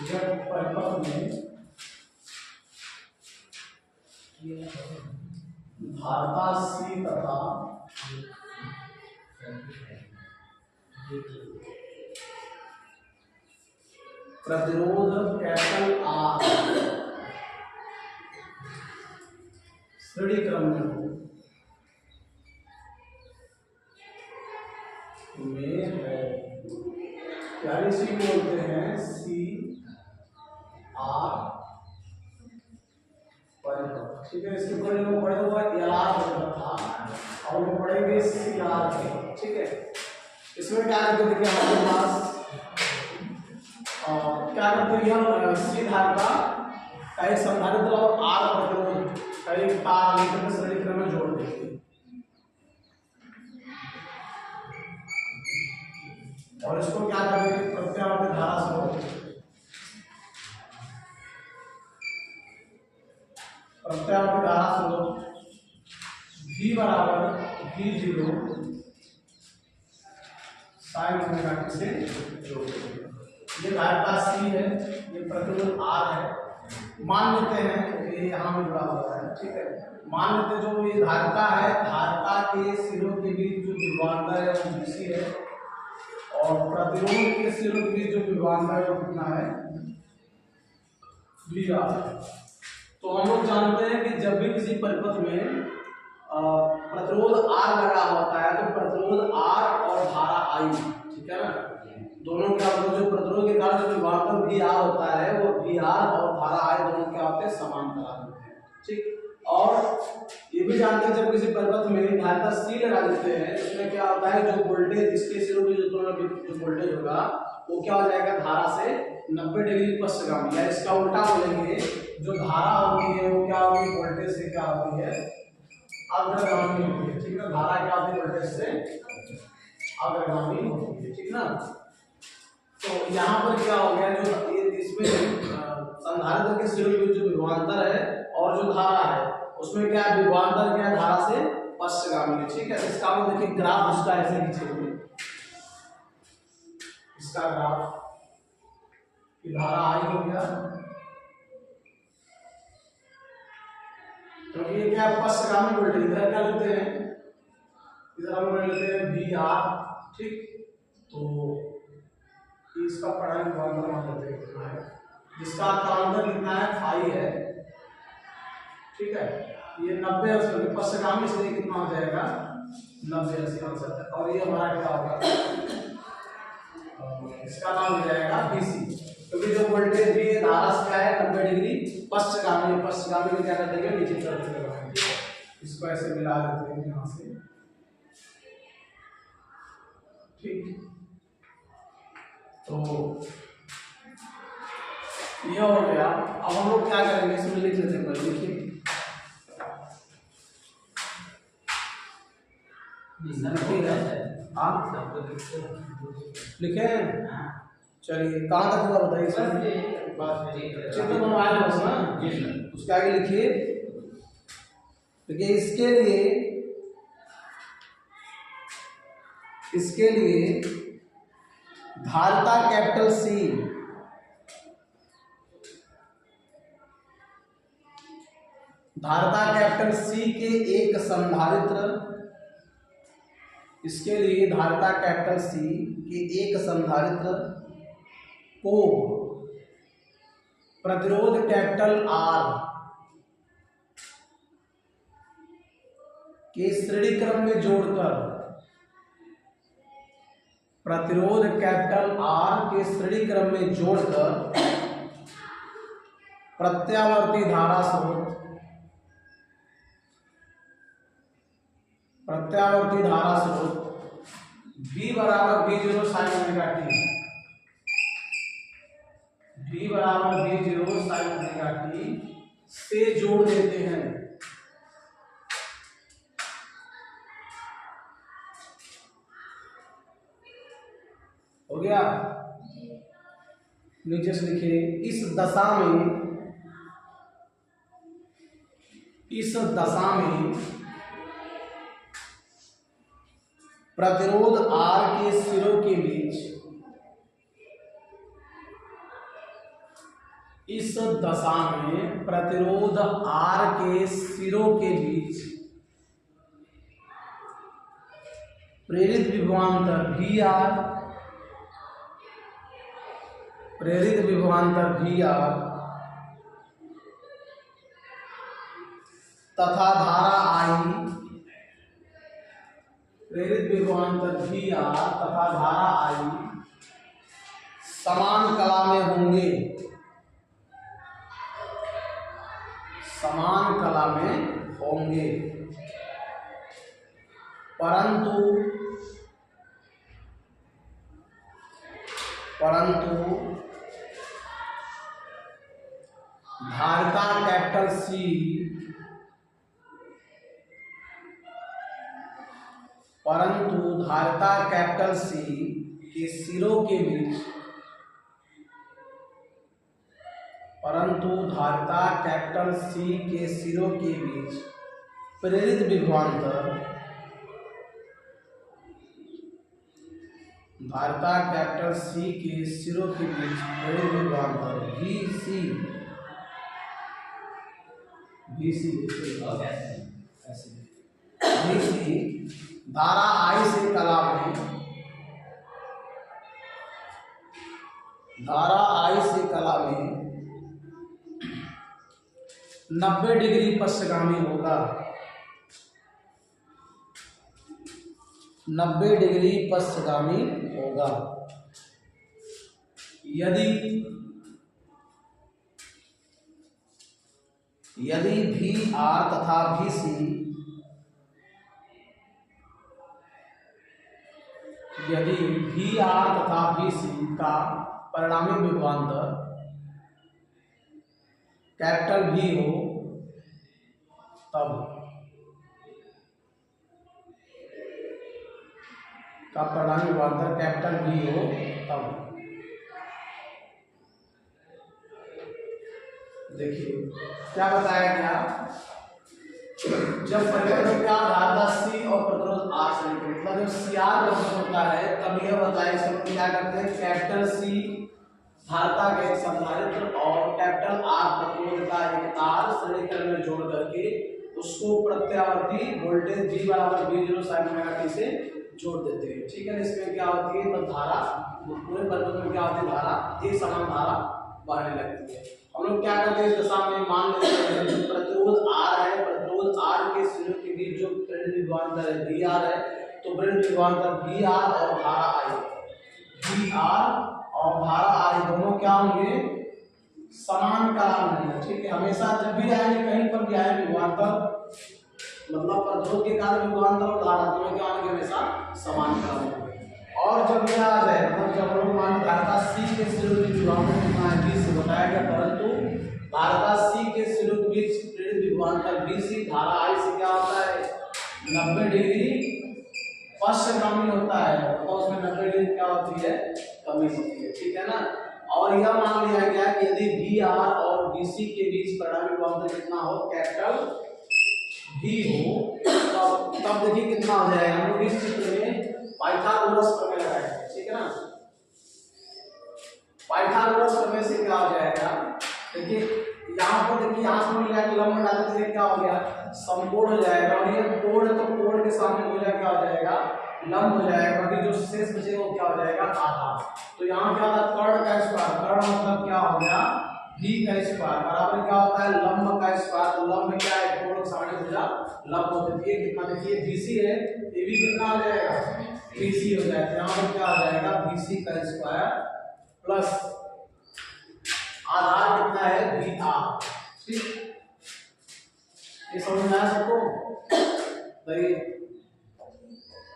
जब परिपथ में धारता सी तथा प्रतिरोध कैपिटल आर श्रेणी क्रम में हो में है, यानी सी बोलते हैं सी आर परिपथ। ठीक है, इसके पढ़ने को पढ़े हुआ आर था और वो पढ़ेंगे सी आर। ठीक है, इसमें क्या करते देखिए हमारे पास क्या करते हैं हम सी धारिता का एक संधारित्र और आर प्रतिरोध का एक तार लेकर श्रेणी क्रम में जोड़ देते हैं और इसको क्या करेंगे प्रत्यावर्ती धारा से प्रत्यावर्ती धारा स्रोत V बराबर V0 साइन ओमेगा टी से जोड़ देंगे। ये धारिता सी है, ये प्रतिरोध आर है। मान लेते हैं कि यहाँ में जुड़ा हुआ है। ठीक है, मान लेते हैं जो ये धारिता है, धारिता के सिरों के बीच जो विभवांतर है वो BC है और प्रतिरोध के सिरों के बीच जो विभवांतर है वो कितना है VR। तो हम लोग जानते हैं कि जब भी किसी परिपथ में प्रतिरोध R लगा होता है तो प्रतिरोध R और धारा I, ठीक है ना, दोनों का जो प्रतिरोध के कारण जो विभवांतर VR होता है वो VR और धारा I दोनों क्या होते हैं समांतर होते हैं। ठीक, और ये भी जानते हैं जब किसी परिपथ में धारिता C लगा देते हैं उसमें क्या होता है जो वोल्टेज इसके सिरों की जो वोल्टेज होगा वो क्या हो जाएगा धारा से 90 डिग्री पश्चगामी, या इसका उल्टा बोलेंगे जो धारा होती है वो क्या होती है वोल्टेज से क्या होती है अग्रगामी होती है। ठीक है, धारा क्या होती है वोल्टेज से अग्रगामी होती है। ठीक ना, तो यहाँ पर क्या हो गया जो ये इसमें संधारित्र के सिरों के जो विभवांतर है और जो धारा है उसमें क्या विभवांतर क्या धारा से पश्चगामी है। ठीक है, इसका हम देखिए ग्राफ उसका ऐसे खींचेंगे, इसका ग्राफ की धारा आई हो गया क्योंकि ये क्या पश्चगामी वोल्टेज इधर क्या लेते हैं, इधर हम लेते हैं VR। ठीक, तो इसका पढ़ाई विभवांतर मान लेते हैं कितना है, जिसका कालांतर कितना है फाई है। ठीक है, ये 90 पश्चगामी इसलिए कितना हो जाएगा 90 आंसर है और ये हमारा क्या होगा इसका नाम हो जाएगा BC, क्योंकि जो वोल्टेज भी धारा से क्या है 90 डिग्री पश्चगामी, पश्चगामी में क्या कर देंगे नीचे तरफ से लगाएंगे। इसको ऐसे मिला देते हैं यहाँ से। ठीक, तो ये हो गया। अब हम लोग क्या करेंगे इसमें लिख लेते हैं, लिखिए लिखे। चलिए कहाँ तक हुआ बताइए चित्र बनवाए बस ना, उसके आगे लिखिए। देखिए इसके लिए धारिता कैपिटल C धारिता कैपिटल C के एक संधारित्र, इसके लिए धारिता कैपिटल C के एक संधारित्र को प्रतिरोध कैपिटल R के श्रेणी क्रम में जोड़कर प्रतिरोध कैपिटल R के श्रेणी क्रम में जोड़कर प्रत्यावर्ती धारा स्रोत V बराबर V0 sine omega T, V बराबर V0 साइन ओमेगा टी से जोड़ देते हैं। हो गया, नीचे से लिखिए इस दशा में प्रतिरोध R के सिरों के बीच इस दशा में प्रतिरोध R के सिरों के बीच प्रेरित विभवांतर VR तथा धारा I, प्रेरित विभवांतर VR तथा धारा I समान कला में होंगे, परंतु धारिता कैपिटल C के सिरों के बीच प्रेरित विभवांतर VC धारा I से कला में 90 डिग्री पश्चगामी होगा, 90 डिग्री पश्चगामी होगा यदि VR तथा VC का परिणामी विभवांतर कैपिटल V हो, तब देखिए क्या बताया गया, जब परिवर्तन का धारा C और प्रतिरोध R से मतलब जब CR प्रतिरोध होता है तब यह बताया, इसमें क्या करते हैं, कैपिटल C धारिता का एक संधारित्र और कैपिटल R प्रतिरोध का एक तार श्रेणी क्रम में जोड़ करके उसको प्रत्यावर्ती वोल्टेज V बराबर V0 sin ओमेगा t से जोड़ देते हैं। ठीक है, इसमें क्या होती है, तब धारा पूरे परिपथ में क्या होती है, धारा एक समान धारा बहने लगती है। हम लोग क्या करते हैं, इस दशा में मान लेते हैं जो प्रतिरोध R है, प्रतिरोध R के सिरों के बीच जो प्रेरित विभवांतर है VR है, तो प्रेरित विभवांतर VR और धारा I दोनों क्या होंगे, समान कला में होंगे। ठीक है, हमेशा जब भी आएंगे कहीं पर भी आए विभवांतर मतलब प्रतिरोध के कारण विभवांतर और धारा दोनों क्या होंगे, हमेशा समान कला में होंगे। और जब यह आ जाए मतलब जब हम लोग मान धारिता C के सिरों के विभवांतर कितना है, 20 बताया गया, परंतु धारिता C के सिरों के बीच प्रेरित विभवांतर VC धारा I से क्या होता है, 90 डिग्री पश्चगामी होता है, तो उसमें 90 डिग्री क्या होती है, कमी होती है। ठीक है ना, और यह मान लिया गया कि यदि VR और VC के बीच परिणामी विभवांतर कितना हो, कैपिटल V हो, तब देखिए कितना हो जाएगा, हम लोग इस चित्र में पाइथागोरस प्रमेय लगाएंगे। ठीक है ना, पाइथागोरस प्रमेय से क्या हो जाएगा, देखिए यहाँ पर देखिए यहाँ से मिल जाएगा लंब डालने से क्या हो गया, समकोण हो जाएगा, और ये कोण है तो कोण के सामने मिला क्या हो जाएगा, लंब हो जाएगा, बाकी जो शेष बचेगा वो क्या हो जाएगा, आधा। तो यहाँ क्या होता है, कर्ण का स्क्वायर, कर्ण मतलब क्या हो गया, V का स्क्वायर बराबर क्या होता है, लंब का स्क्वायर, तो लंब क्या है, कोण के सामने भुजा लंब होती है, कितना देखिए VC है, ये भी कितना हो जाएगा, VC हो जाएगा, यहाँ पर क्या हो जाएगा, VC का स्क्वायर प्लस आधार कितना है, VR। ठीक, ये समझ में आया सबको, सही।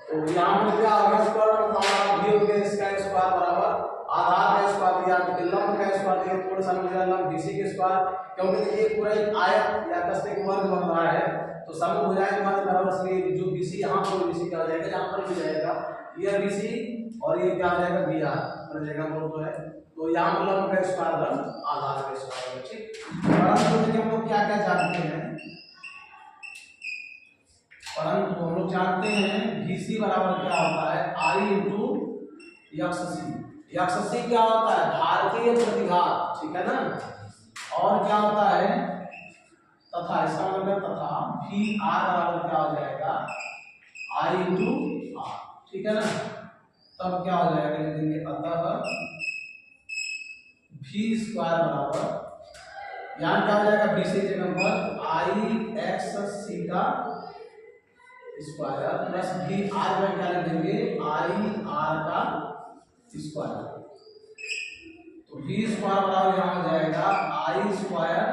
तो यहाँ पर क्या आ गया, कर्ण हमारा V हो गया, इसका स्क्वायर बराबर आधार का स्क्वायर दिया, लंब का स्क्वायर दिया, पूरे सामने लंब VC के स्क्वायर, क्योंकि देखिए पूरा एक आयत या दस्ते के वर्ग बन रहा है, तो सम भुजाएं के बाद बराबर, इसलिए जो VC यहाँ पर VC क्या हो जाएगा, यहाँ पर भी जाएगा, यह VC और ये क्या हो जाएगा, VR पर जगह पर तो है, तो यहाँ पर लंब का स्क्वायर बन आधार का स्क्वायर। ठीक, परंतु देखिए हम लोग क्या क्या जानते हैं, परंतु हम लोग जानते हैं VC बराबर क्या होता है, I इंटू XC। XC क्या होता है, भारतीय प्रतिघात। ठीक है ना, और क्या होता है तथा, इसका मतलब तथा भी आर बराबर क्या हो जाएगा आई इंटू आर, ठीक है ना। तब क्या हो जाएगा, लिख देंगे अतः भी स्क्वायर बराबर, यहाँ क्या हो जाएगा बी से जगह पर आई एक्स सी का स्क्वायर प्लस भी आर में क्या लिख देंगे आई आर का स्क्वायर। तो बी स्क्वायर बराबर यहाँ हो जाएगा आई स्क्वायर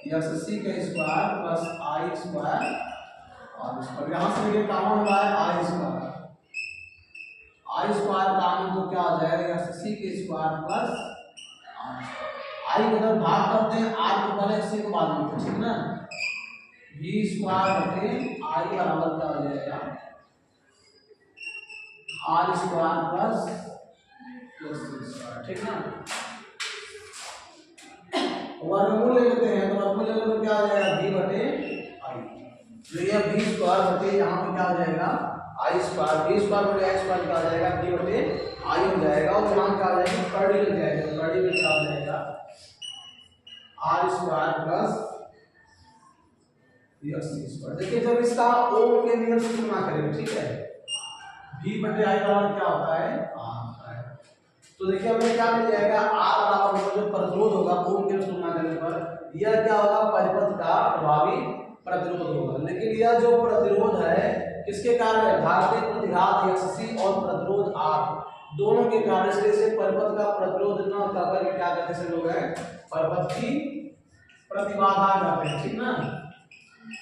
एक्स सी का स्क्वायर प्लस आई स्क्वायर और स्क्वायर, यहाँ से ये कॉमन हुआ है आई स्क्वायर, आई स्क्वायर कॉमन तो क्या हो जाएगा एक्स सी के स्क्वायर प्लस आई को अगर भाग करते हैं आर को पहले सी को बाद में, ठीक ना। बी स्क्वायर बटे आई बराबर क्या हो जाएगा R square plus C square, ठीक ना। वर्गमूल ले लेते हैं, तो वर्गमूल लेने पर क्या हो जाएगा बी बटे आई, तो ये बी स्क्वायर बटे यहाँ पे क्या हो जाएगा आई स्क्वायर, बी स्क्वायर बटे आई स्क्वायर क्या हो जाएगा बी बटे आई हो जाएगा, और यहाँ क्या हो जाएगा कर्डी लग जाएगा, कर्डी में क्या हो जाएगा R square plus X square. देखिए जब इसका ओम के नियम से तुलना करेंगे, ठीक है, v बटे आई बराबर क्या होता है आर होता है। तो देखिए हमें क्या मिल जाएगा आर बराबर जो प्रतिरोध होगा ओम के तुलना करने पर यह क्या होगा परिपथ का प्रभावी प्रतिरोध होगा। लेकिन यह जो प्रतिरोध है किसके कारण है, धारक प्रतिघात एक्स और प्रतिरोध आर दोनों के कारण से परिपथ का प्रतिरोध न करके क्या कहते हैं लोग हैं परिपथ की प्रतिबाधा कहते हैं, ठीक ना।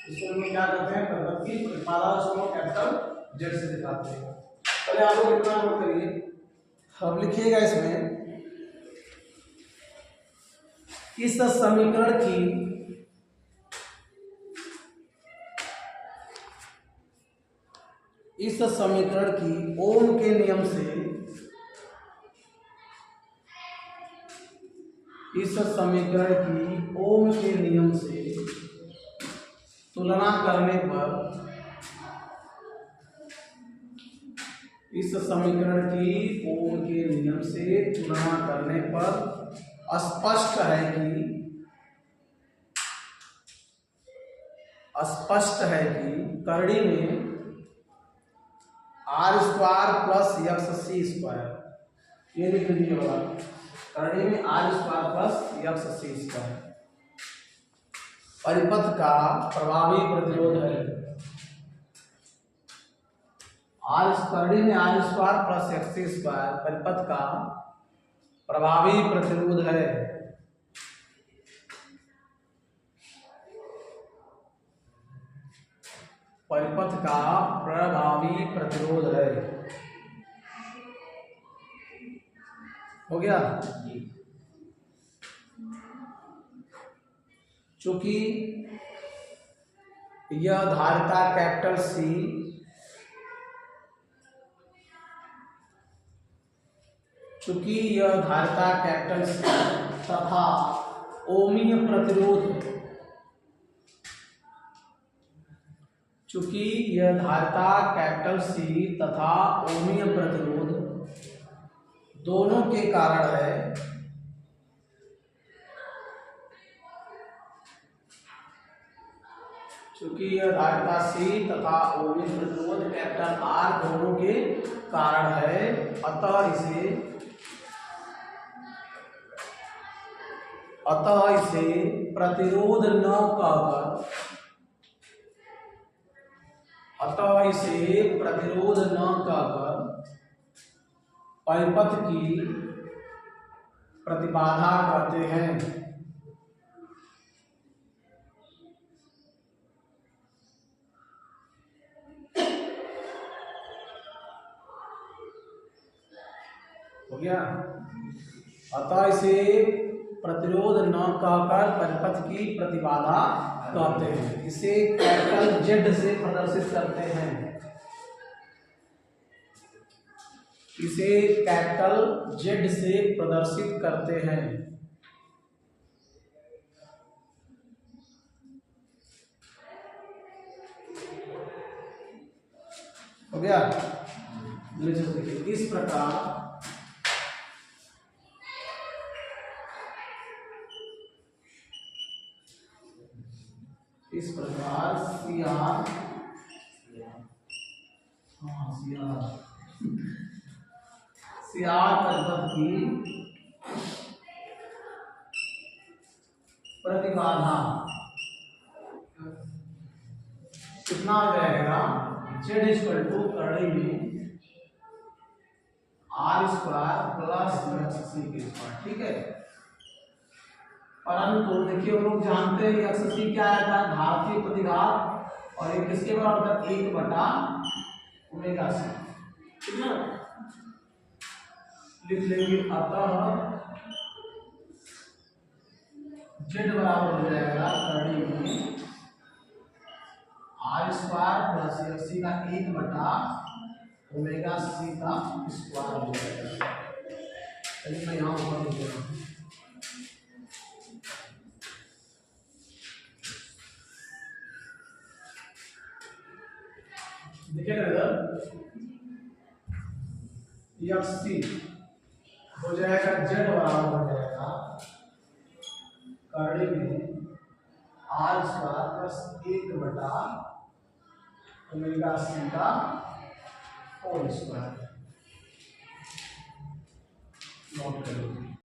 इसको हम क्या कहते हैं परिपथ की प्रतिबाधा, उसको कैपिटल जेड से दिखाते हैं। पहले आप लोग इतना नोट करिए, अब लिखिएगा इसमें इस समीकरण की ओम के नियम से इस समीकरण की ओम के नियम से तुलना करने पर इस समीकरण की ओम के नियम से तुलना करने पर स्पष्ट है कि करड़ी में R square plus X C square, ये लिख लीजिए होगा करड़ी में R square plus X C square परिपथ का प्रभावी प्रतिरोध है। करड़ी में R square plus X C square परिपथ का प्रभावी प्रतिरोध है। परिपथ का प्रभावी प्रतिरोध है, हो गया। चूंकि यह धारिता कैपिटल सी तथा ओमीय प्रतिरोध दोनों के कारण है, चूंकि यह धारिता सी तथा ओमीय प्रतिरोध कैपिटल आर दोनों के कारण है, अतः इसे प्रतिरोध न कहकर परिपथ की प्रतिबाधा कहते हैं। हो गया, अतः इसे प्रतिरोध न कहकर परिपथ की प्रतिबाधा कहते हैं। इसे कैपिटल जेड से प्रदर्शित करते हैं। हो गया, देखिए इस प्रकार इस प्रकार सी आर, हाँ सी आर परिपथ की प्रतिबाधा कितना आ जाएगा, जेड इक्वल टू करड़ी में आर स्क्वायर प्लस एक्स सी के स्क्वायर, ठीक है। परंतु देखिए हम लोग जानते हैं एक्स सी क्या आता है, धार की प्रतिघात, और ये किसके बराबर होता है, 1 बटा ओमेगा सी, ठीक है। लिख लेंगे अतः जेड बराबर हो जाएगा करड़ी में आर स्क्वायर प्लस एक्स सी का 1 बटा ओमेगा सी का स्क्वायर हो जाएगा। चलिए मैं यहाँ ऊपर लिख रहा हूँ, देखिए इधर एक्स सी हो जाएगा जेड बराबर हो जाएगा करड़ी में आर स्क्वायर प्लस 1 बटा ओमेगा सी का होल स्क्वायर। नोट करो।